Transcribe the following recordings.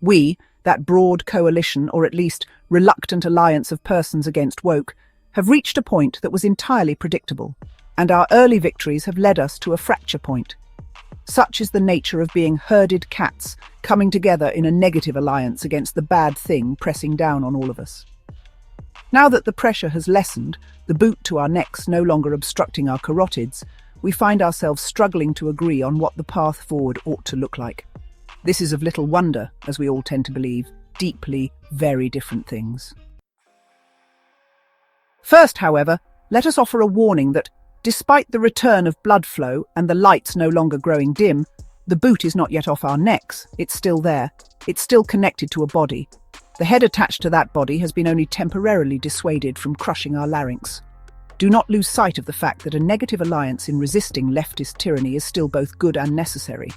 We, that broad coalition, or at least reluctant alliance of persons against woke, have reached a point that was entirely predictable, and our early victories have led us to a fracture point. Such is the nature of being herded cats coming together in a negative alliance against the bad thing pressing down on all of us. Now that the pressure has lessened, the boot to our necks no longer obstructing our carotids, we find ourselves struggling to agree on what the path forward ought to look like. This is of little wonder, as we all tend to believe, deeply, very different things. First, however, let us offer a warning that, despite the return of blood flow and the lights no longer growing dim, the boot is not yet off our necks. It's still there. It's still connected to a body. The head attached to that body has been only temporarily dissuaded from crushing our larynx. Do not lose sight of the fact that a negative alliance in resisting leftist tyranny is still both good and necessary.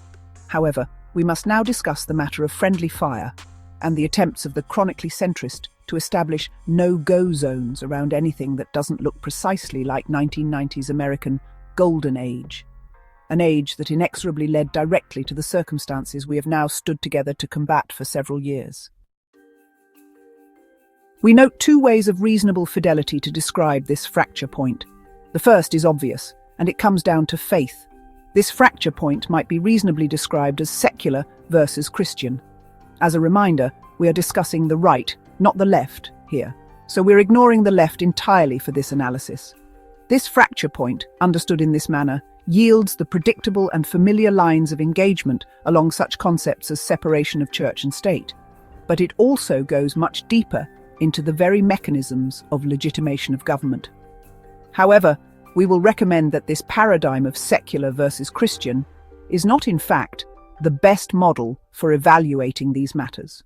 However, we must now discuss the matter of friendly fire and the attempts of the chronically centrist to establish no-go zones around anything that doesn't look precisely like 1990s American golden age, an age that inexorably led directly to the circumstances we have now stood together to combat for several years. We note two ways of reasonable fidelity to describe this fracture point. The first is obvious, and it comes down to faith. This fracture point might be reasonably described as secular versus Christian. As a reminder, we are discussing the right, not the left, here, so we're ignoring the left entirely for this analysis. This fracture point, understood in this manner, yields the predictable and familiar lines of engagement along such concepts as separation of church and state. But it also goes much deeper into the very mechanisms of legitimation of government. However, we will recommend that this paradigm of secular versus Christian is not, in fact, the best model for evaluating these matters.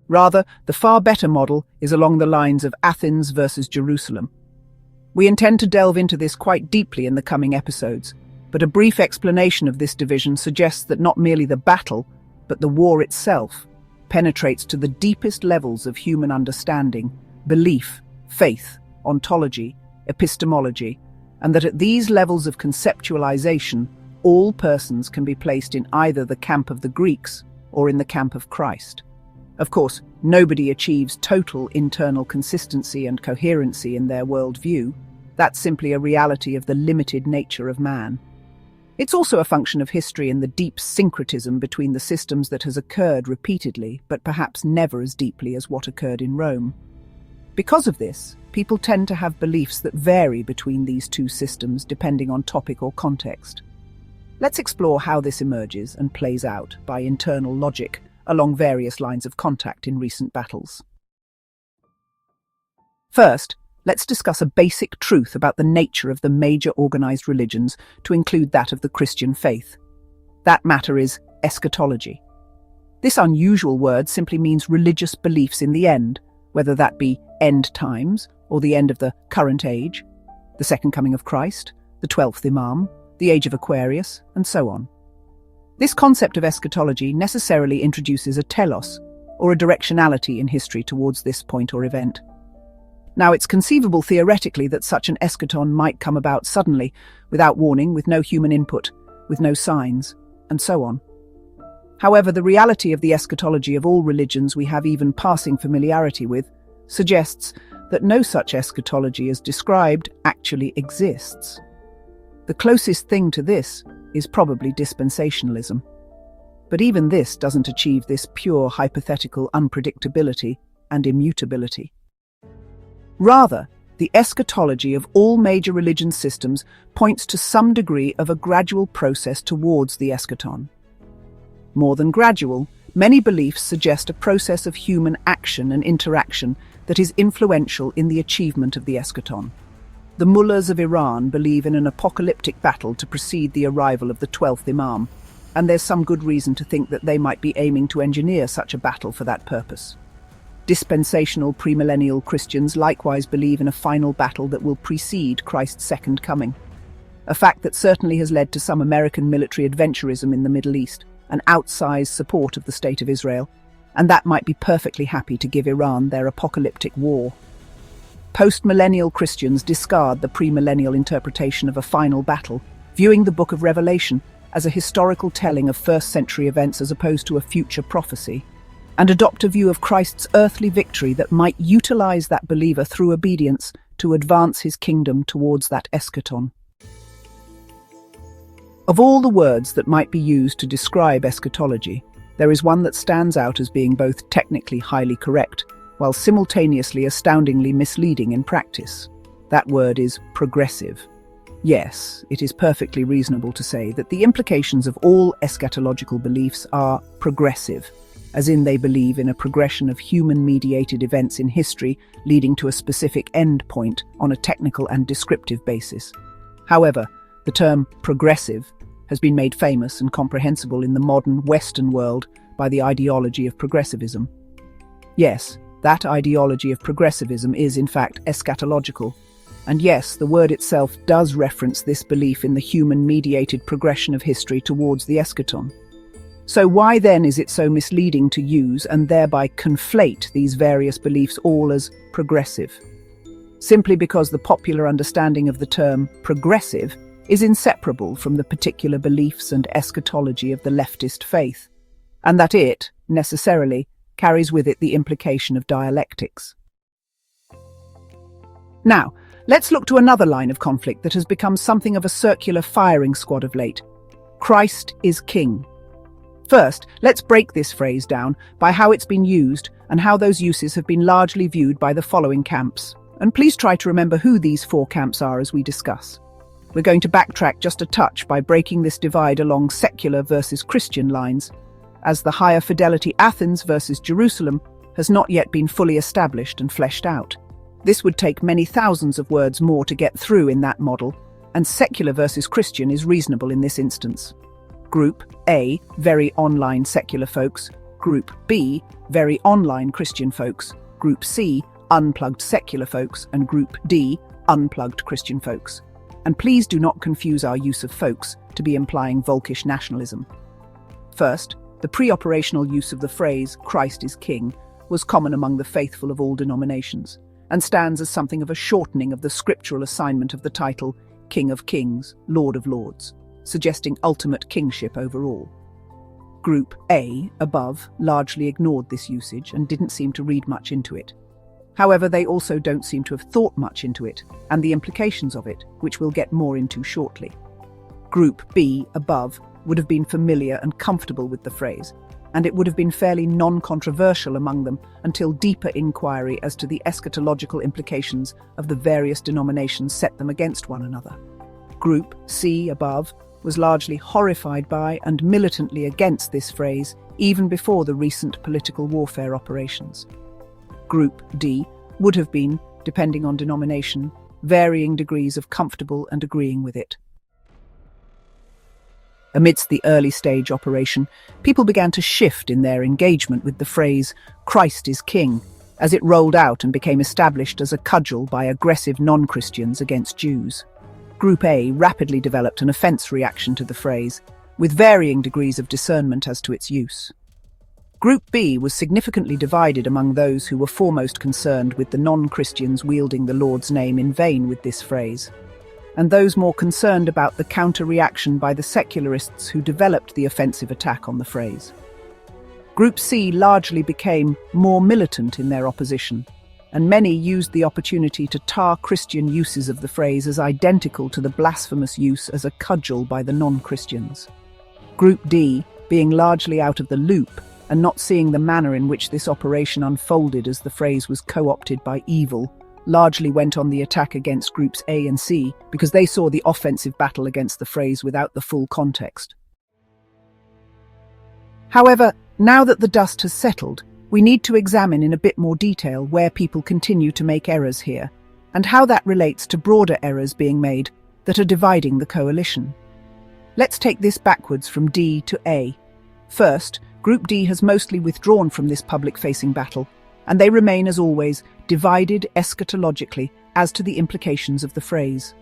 Rather, the far better model is along the lines of Athens versus Jerusalem. We intend to delve into this quite deeply in the coming episodes, but a brief explanation of this division suggests that not merely the battle, but the war itself, penetrates to the deepest levels of human understanding, belief, faith, ontology, epistemology, and that at these levels of conceptualization, all persons can be placed in either the camp of the Greeks or in the camp of Christ. Of course, nobody achieves total internal consistency and coherency in their worldview. That's simply a reality of the limited nature of man. It's also a function of history and the deep syncretism between the systems that has occurred repeatedly, but perhaps never as deeply as what occurred in Rome. Because of this, people tend to have beliefs that vary between these two systems depending on topic or context. Let's explore how this emerges and plays out by internal logic along various lines of contact in recent battles. First, let's discuss a basic truth about the nature of the major organized religions, to include that of the Christian faith. That matter is eschatology. This unusual word simply means religious beliefs in the end, whether that be end times or the end of the current age, the second coming of Christ, the 12th Imam, the age of Aquarius, and so on. This concept of eschatology necessarily introduces a telos, or a directionality in history towards this point or event. Now, it's conceivable theoretically that such an eschaton might come about suddenly, without warning, with no human input, with no signs, and so on. However, the reality of the eschatology of all religions we have even passing familiarity with suggests that no such eschatology as described actually exists. The closest thing to this is probably dispensationalism. But even this doesn't achieve this pure hypothetical unpredictability and immutability. Rather, the eschatology of all major religion systems points to some degree of a gradual process towards the eschaton. More than gradual, many beliefs suggest a process of human action and interaction that is influential in the achievement of the eschaton. The mullahs of Iran believe in an apocalyptic battle to precede the arrival of the 12th Imam, and there's some good reason to think that they might be aiming to engineer such a battle for that purpose. Dispensational premillennial Christians likewise believe in a final battle that will precede Christ's second coming, a fact that certainly has led to some American military adventurism in the Middle East, an outsized support of the State of Israel, and that might be perfectly happy to give Iran their apocalyptic war. Post-millennial Christians discard the premillennial interpretation of a final battle, viewing the Book of Revelation as a historical telling of first-century events as opposed to a future prophecy, and adopt a view of Christ's earthly victory that might utilize that believer through obedience to advance his kingdom towards that eschaton. Of all the words that might be used to describe eschatology, there is one that stands out as being both technically highly correct, while simultaneously astoundingly misleading in practice. That word is progressive. Yes, it is perfectly reasonable to say that the implications of all eschatological beliefs are progressive, as in they believe in a progression of human-mediated events in history leading to a specific end point on a technical and descriptive basis. However, the term progressive has been made famous and comprehensible in the modern Western world by the ideology of progressivism. Yes, that ideology of progressivism is in fact eschatological. And yes, the word itself does reference this belief in the human-mediated progression of history towards the eschaton. So why then is it so misleading to use and thereby conflate these various beliefs all as progressive? Simply because the popular understanding of the term progressive is inseparable from the particular beliefs and eschatology of the leftist faith, and that it, necessarily, carries with it the implication of dialectics. Now, let's look to another line of conflict that has become something of a circular firing squad of late. Christ is King. First, let's break this phrase down by how it's been used and how those uses have been largely viewed by the following camps. And please try to remember who these four camps are as we discuss. We're going to backtrack just a touch by breaking this divide along secular versus Christian lines, as the higher fidelity Athens versus Jerusalem has not yet been fully established and fleshed out. This would take many thousands of words more to get through in that model, and secular versus Christian is reasonable in this instance. Group A, very online secular folks. Group B, very online Christian folks. Group C, unplugged secular folks. And Group D, unplugged Christian folks. And please do not confuse our use of folks to be implying Volkish nationalism. First, the pre-operational use of the phrase Christ is King was common among the faithful of all denominations, and stands as something of a shortening of the scriptural assignment of the title King of Kings, Lord of Lords, suggesting ultimate kingship over all. Group A, above, largely ignored this usage and didn't seem to read much into it. However, they also don't seem to have thought much into it, and the implications of it, which we'll get more into shortly. Group B, above, would have been familiar and comfortable with the phrase, and it would have been fairly non-controversial among them until deeper inquiry as to the eschatological implications of the various denominations set them against one another. Group C, above, was largely horrified by and militantly against this phrase even before the recent political warfare operations. Group D would have been, depending on denomination, varying degrees of comfortable and agreeing with it. Amidst the early stage operation, people began to shift in their engagement with the phrase Christ is King, as it rolled out and became established as a cudgel by aggressive non-Christians against Jews. Group A rapidly developed an offense reaction to the phrase, with varying degrees of discernment as to its use. Group B was significantly divided among those who were foremost concerned with the non-Christians wielding the Lord's name in vain with this phrase, and those more concerned about the counter-reaction by the secularists who developed the offensive attack on the phrase. Group C largely became more militant in their opposition, and many used the opportunity to tar Christian uses of the phrase as identical to the blasphemous use as a cudgel by the non-Christians. Group D, being largely out of the loop and not seeing the manner in which this operation unfolded as the phrase was co-opted by evil, largely went on the attack against Groups A and C because they saw the offensive battle against the phrase without the full context. However, now that the dust has settled, we need to examine in a bit more detail where people continue to make errors here, and how that relates to broader errors being made that are dividing the coalition. Let's take this backwards from D to A. First, Group D has mostly withdrawn from this public-facing battle, and they remain, as always, divided eschatologically as to the implications of the phrase.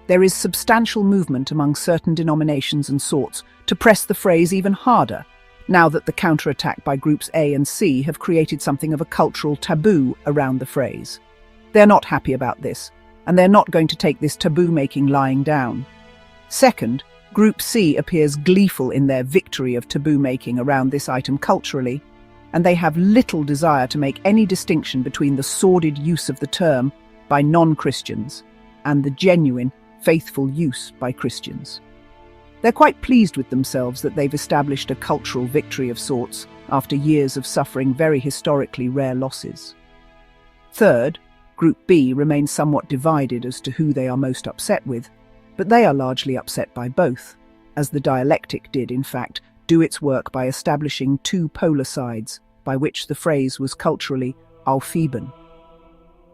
There is substantial movement among certain denominations and sorts to press the phrase even harder, now that the counterattack by Groups A and C have created something of a cultural taboo around the phrase. They're not happy about this, and they're not going to take this taboo-making lying down. Second, Group C appears gleeful in their victory of taboo-making around this item culturally, and they have little desire to make any distinction between the sordid use of the term by non-Christians and the genuine, faithful use by Christians. They're quite pleased with themselves that they've established a cultural victory of sorts after years of suffering very historically rare losses. Third, Group B remains somewhat divided as to who they are most upset with, but they are largely upset by both, as the dialectic did, in fact, do its work by establishing two polar sides, by which the phrase was culturally aufheben.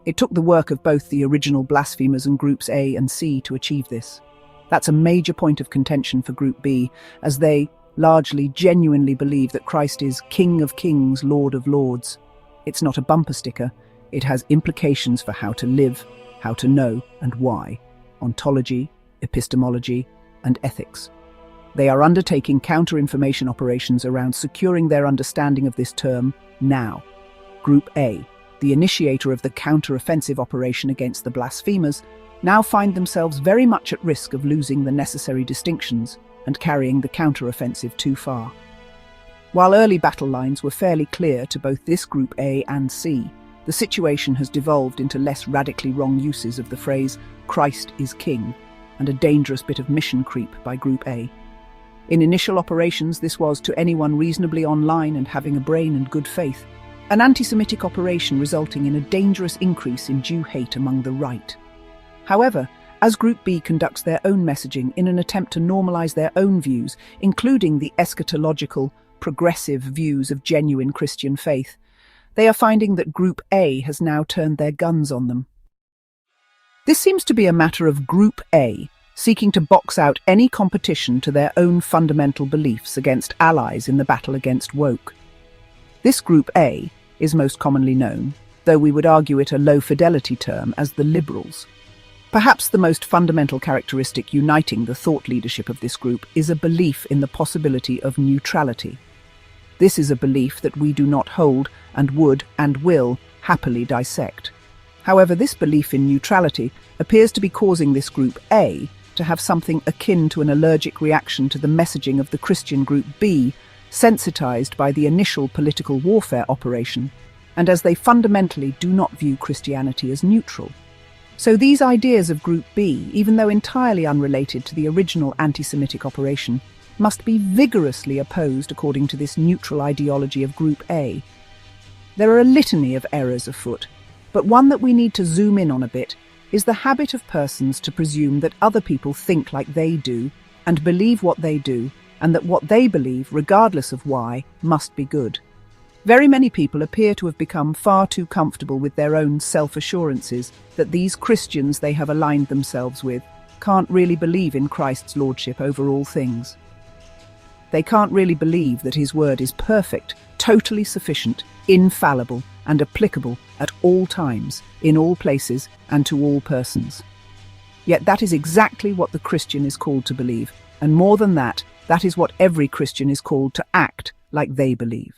It took the work of both the original blasphemers and Groups A and C to achieve this. That's a major point of contention for Group B, as they largely genuinely believe that Christ is King of Kings, Lord of Lords. It's not a bumper sticker, it has implications for how to live, how to know, and why. Ontology, epistemology, and ethics. They are undertaking counter-information operations around securing their understanding of this term now. Group A, the initiator of the counter-offensive operation against the blasphemers, now find themselves very much at risk of losing the necessary distinctions and carrying the counter-offensive too far. While early battle lines were fairly clear to both this Group A and C, the situation has devolved into less radically wrong uses of the phrase "Christ is King," and a dangerous bit of mission creep by Group A. In initial operations, this was, to anyone reasonably online and having a brain and good faith, an anti-Semitic operation resulting in a dangerous increase in Jew hate among the right. However, as Group B conducts their own messaging in an attempt to normalize their own views, including the eschatological, progressive views of genuine Christian faith, they are finding that Group A has now turned their guns on them. This seems to be a matter of Group A seeking to box out any competition to their own fundamental beliefs against allies in the battle against woke. This Group A is most commonly known, though we would argue it a low-fidelity term, as the liberals. Perhaps the most fundamental characteristic uniting the thought leadership of this group is a belief in the possibility of neutrality. This is a belief that we do not hold and would and will happily dissect. However, this belief in neutrality appears to be causing this Group A to have something akin to an allergic reaction to the messaging of the Christian Group B, sensitized by the initial political warfare operation, and as they fundamentally do not view Christianity as neutral. So these ideas of Group B, even though entirely unrelated to the original anti-Semitic operation, must be vigorously opposed according to this neutral ideology of Group A. There are a litany of errors afoot, but one that we need to zoom in on a bit is the habit of persons to presume that other people think like they do and believe what they do, and that what they believe, regardless of why, must be good. Very many people appear to have become far too comfortable with their own self-assurances that these Christians they have aligned themselves with can't really believe in Christ's lordship over all things. They can't really believe that his word is perfect, totally sufficient, infallible, and applicable at all times, in all places, and to all persons. Yet that is exactly what the Christian is called to believe, and more than that, that is what every Christian is called to act like they believe.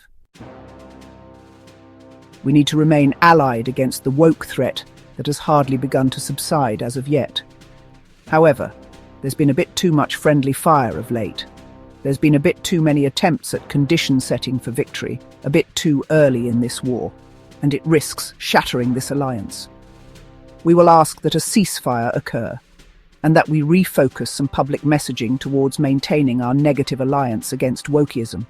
We need to remain allied against the woke threat that has hardly begun to subside as of yet. However, there's been a bit too much friendly fire of late. There's been a bit too many attempts at condition setting for victory, a bit too early in this war, and it risks shattering this alliance. We will ask that a ceasefire occur, and that we refocus some public messaging towards maintaining our negative alliance against wokeism.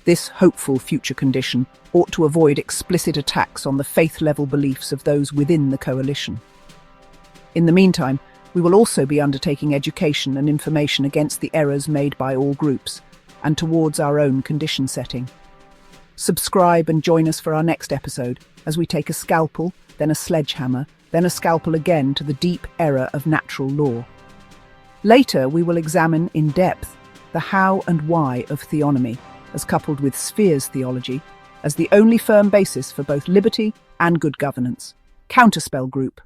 This hopeful future condition ought to avoid explicit attacks on the faith-level beliefs of those within the coalition. In the meantime, we will also be undertaking education and information against the errors made by all groups, and towards our own condition setting. Subscribe and join us for our next episode, as we take a scalpel, then a sledgehammer, then a scalpel again to the deep error of natural law. Later, we will examine in depth the how and why of theonomy, as coupled with spheres theology, as the only firm basis for both liberty and good governance. Counterspell Group.